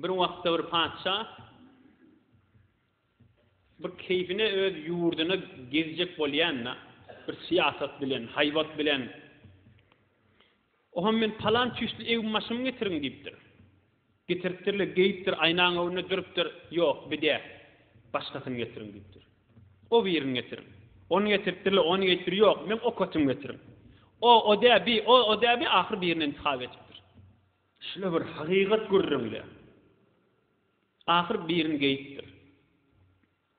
Bir wagtda bir padşa bir keyfine öz yurduna gezjek bolýanna bir siyasat bilen, haybat bilen o men palan çüslü ew maşyny getirin diýipdir. Getiripdirler, geyipdir, aynaň önüne durupdyr. Ýok, bide. Başgasyny getirin diýipdir. O birini getirin. Onu getiripdirler, onu getir. Ýok, men o kötüni getirin. O däbi ahir birini intihab etipdir. Şule bir hakykat görürümler. Ahir birini geyipdir.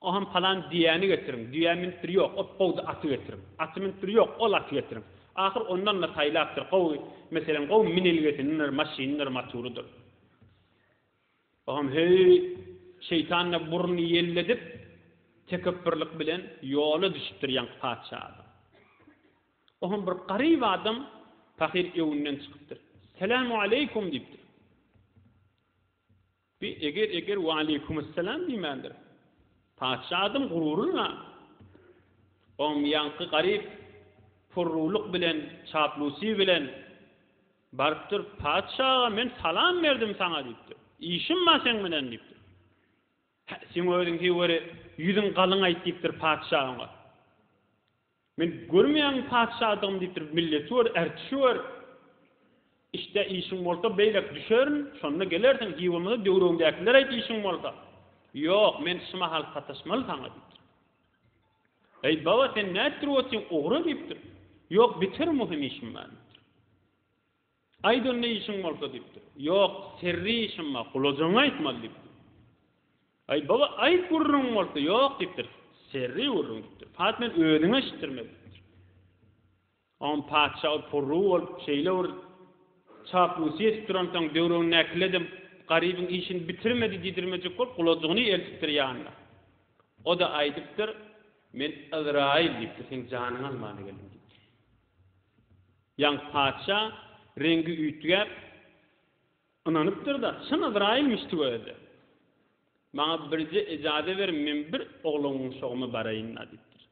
O ham palan diýäni getirin. Diýän mintir ýok, o gowdy aty getirin. Aty mintir ýok, ol aty getirin. Ahir ondan da taýlapdyr. Meselen gow minil getirinler, maşinler maturudur. Aham hey şeytanla burnu yelledip tekebbürlük bilen yola düşüpdir yan padşa. Aham bir garyb adam fakir ewinden çykypdyr. Selamu aleykum diýipdir. Bir eger we aleykumusselam diýmendir. Padşa adam gururuna. Aham yankı garyb furruluk bilen, çaplusi bilen barıpdyr. Padşa men salam berdim sana diýipdir. İşim ma sen bilen diýipdir. Sen öýüň hiwere ýüzüň galyň aýt diýipdir padşahyňa. Men görmeýän padşadym diýipdir, millet wer, erçi wer. İşte işiň bolsa beýlek düşerin, şonda gelersiň hiwemde döwrüňdekiler aýt işiň bolsa. Ýok, men şuma hal sataşmaly sana diýipdir. Ey baba sen näçe otyň ogry diýipdir. Ýok, bitir muhim işim var. Aydın ne işin bolsa diýipdir. Ýok, serri işim var. Kulajaňa aýtmaly diýipdir. Ay baba aýt gurrun bolsa, ýok diýipdir. Serri gurrun diýipdir. Fat men öýüňe iştirmekdir. On padşa purru bolup şeýle çaplusi turantaň döwrüň näkiledim. Garybyň işini bitirmedi diýdirmejek bolup kulajagyny eltipdir ýanyna. O da aýdypdyr. Men Azrail diýipdir. Sen janyň almany geldim diýipdir. Ýa padşa rengi ütgäp ananypdyr da, şan Azrailmiş diýdi. Maňa birje ijade ber, men bir ogluňyň şoğumy baraýyn diýipdir.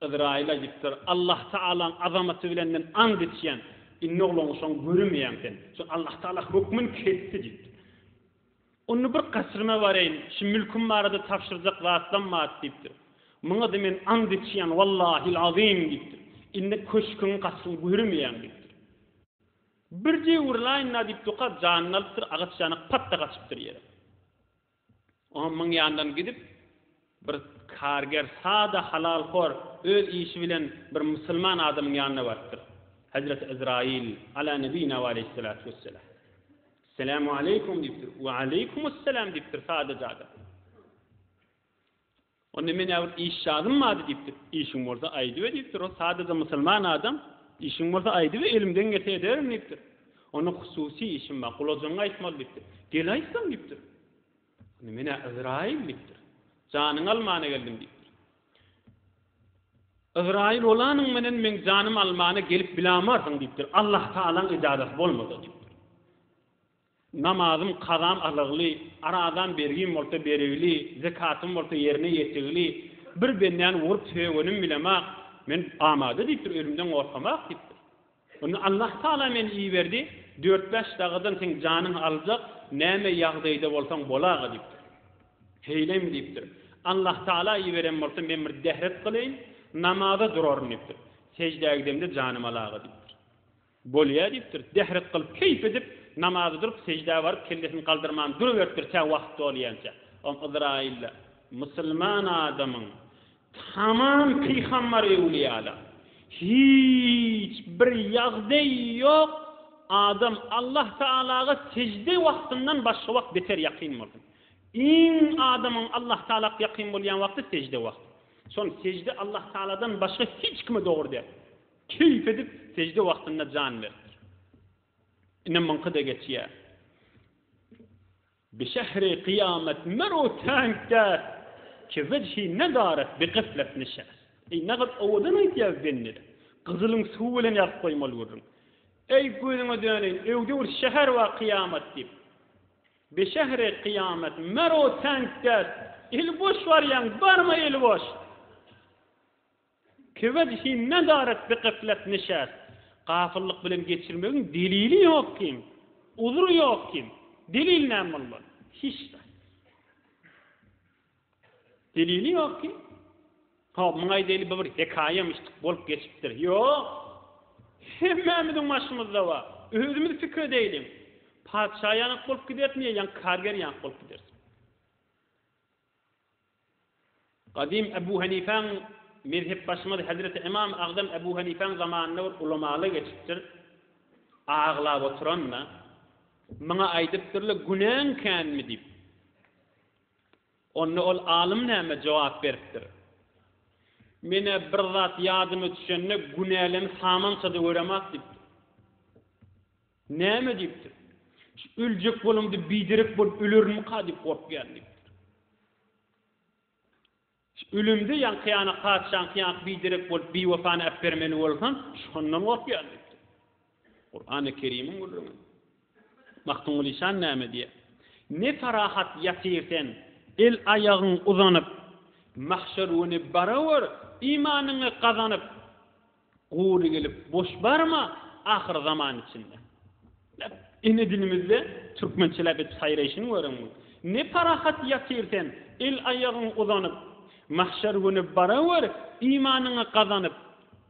Azrail diýipdir, Allah Taalaň azamaty bilen and etýän, inni ogluňyň şoň görmeýän. Şu Allah Taala hukmyn ketdi diýipdir. Onu bir kasrma baraýyn, şu mülküm barada tapşyrjak wagtlanmaýar diýipdir. Maňa da men and etýän, wallahil azim diýipdir. Inni köşkün kasryn görmeýän diýipdir. Birje urlaýyn diýip toka jannalypdyr, agaçjany patda gaçypdyr ýere. Onun ýandan gidip bir karger sada halal hor öz işi bilen bir musulman adamyň ýanyna bardyr. Hazrat Azrail ala nebiyina we aleyhissalatu vesselam. Selamu aleykum diýipdir. Wa aleykumusselam diýipdir sadece adam. Onu men ýa iş şadym mady diýipdir. İşiň bolsa aýdy we diýipdir. O sadece musulman adam işiň bolsa aýdy we elimden gete ederim diýipdir. Onu hususi işim var. Kulajaňa aýtmaly diýipdir. Gel aýtsam diýipdir. Mene Azrail diýipdir. Janyň almana geldim diýipdir. Azrail olanyň menen men janym almana gelip bilamarsyň diýipdir. Allah Taalaň ijazasy bolmady diýipdir. Namazym qazam alygly, aradan bergim bolsa beregli, zekatym bolsa ýerine ýetigli, bir benden wurup söýgenim bilemek men amada diýipdir, ölümden gorkamak diýipdir. Onu Allah Taala men iyi berdi. 4-5 dagadan sen janyň aljak, näme ýagdaýda bolsaň bolagy diýipdir. Heylem diýipdir. Allah Taala iyi beren bolsa men bir dehret kılayın, namaza durarım diýipdir. Secdäge gidemde janymy alagy diýipdir. Bolýa diýipdir. Dehret kılıp keyf edip namaza durup secdäge baryp kellesini kaldyrman duruveripdir ta wagt bolýança. O Azrail musulman adamyň tamam peýgamber ewliýalar hiç bir ýagdaý ýok. Adam Allah Taalaga secde wagtyndan başga wagt beter ýakyn boldy. İň adamyň Allah Taalaga ýakyn bolýan wagty secde wagty. Şon secde Allah Taaladan başga hiç kime dogry diýer. Keyf edip secde wagtynda jan berdi. Inem manqada geçýär. Bi şehri kıyamet meru tankda ki vejhi nedaret bi gıflet nişas. Nägat owadan aýtýar benne. Gyzylyň suw bilen ýazyp goýmaly görüň. Ey gözüňe döneň, öwde bir şäher we kıyamet diýip. Bi şehri kıyamet meru tankda il boş barýan, barma il boş. Ki vejhi nedaret bi gıflet nişas. Gafillik bilen geçirmegiň delili ýok kim? Uzur ýok kim? Delil näme bolar? Hiç de. Delili yok ki. Ha, mıngay deli bir hikayemiştik bolup geçipdir. Yok. Hemmemizin başımızda var. Özümüz fikri değilim. Padşah yanık bolup gidertmiye, yan karger yanık bolup gidersin. Kadim Ebu Hanife'n mezhep başımızda Hazreti İmam Agdam Ebu Hanife'n zamanında ulamalı geçipdir. Ağlab oturanma. Bana aydıptırlı günen kan mi deyip. Onu ol alim näme cevap beripdir. Mene bir zat yadıma düşenne günälen samança da göremek deyip. Näme deyipdir? Üljek bolumdy bidirek bolup ölürmü kadip korkýan deyipdir. Ölümde yan kıyana kaçan kıyanak bidirek bolup bir wefany appermeli bolsan, şondan korkýan deyipdir. Kur'an-ı Kerim'in gurrunu. Maktun lisan näme diye. Ne farahat yatyrsen, el ayağın uzanıp, mahşeruni barawar, imanını kazanıp, guğru gelip boş barma, ahir zaman içinde. Ene dilimizde Türkmençilep et sayrayışını görün. Ne farahat yatyrsen, el ayağın uzanıp, mahşeruni barawar, imanını kazanıp,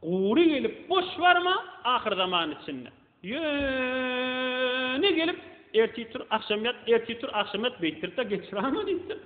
guğru gelip boş barma, ahir zaman içinde. Ne gelip erti tur akşamyat beytirte geçiramı deyipdir.